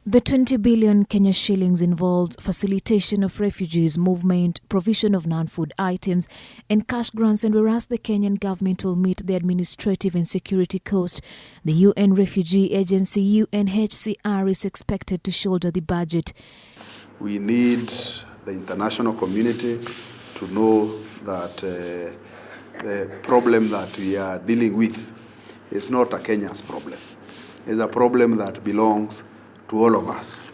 The 20 billion Kenya shillings involved facilitation of refugees movement, provision of non-food items and cash grants, and whereas the Kenyan government will meet the administrative and security cost, the UN Refugee Agency UNHCR is expected to shoulder the budget. We need the international community to know that the problem that we are dealing with is not a Kenya's problem. It's a problem that belongs to all of us,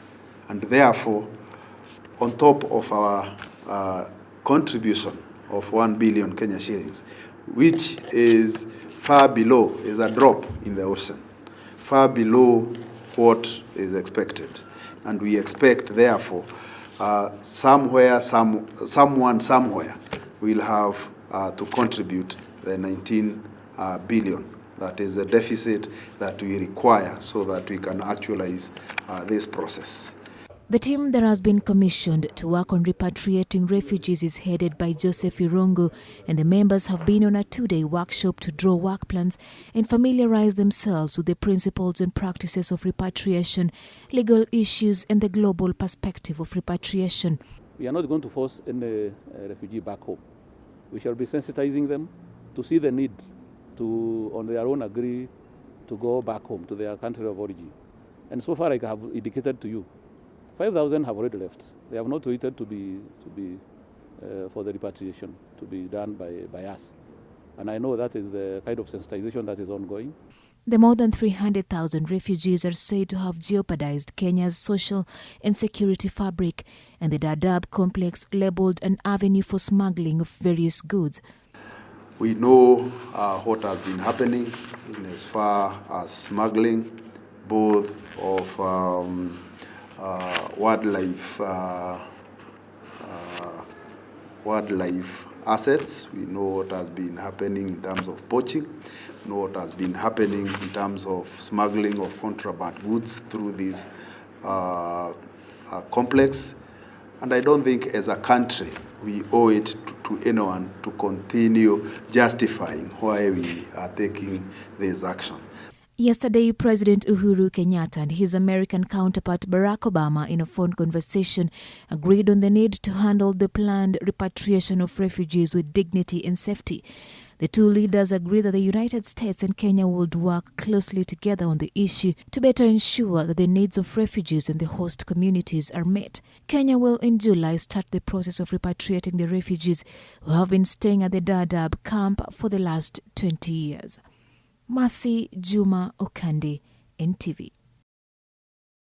and therefore on top of our contribution of 1 billion Kenya shillings, which is far below, is a drop in the ocean, far below what is expected, and we expect therefore someone somewhere will have to contribute the 19 billion. That is the deficit that we require so that we can actualize this process. The team that has been commissioned to work on repatriating refugees is headed by Joseph Irungu, and the members have been on a 2-day workshop to draw work plans and familiarize themselves with the principles and practices of repatriation, legal issues and the global perspective of repatriation. We are not going to force any refugee back home. We shall be sensitizing them to see the need to, on their own, agree to go back home to their country of origin. And so far, I have indicated to you, 5,000 have already left. They have not waited to be for the repatriation to be done by us. And I know that is the kind of sensitization that is ongoing. The more than 300,000 refugees are said to have jeopardized Kenya's social and security fabric, and the Dadaab complex labeled an avenue for smuggling of various goods. We know what has been happening in as far as smuggling, both of wildlife assets. We know what has been happening in terms of poaching. We know what has been happening in terms of smuggling of contraband goods through this complex. And I don't think as a country we owe it to anyone to continue justifying why we are taking this action. Yesterday, President Uhuru Kenyatta and his American counterpart Barack Obama, in a phone conversation, agreed on the need to handle the planned repatriation of refugees with dignity and safety. The two leaders agreed that the United States and Kenya would work closely together on the issue to better ensure that the needs of refugees and the host communities are met. Kenya will in July start the process of repatriating the refugees who have been staying at the Dadaab camp for the last 20 years. Mercy Juma Okandi, NTV.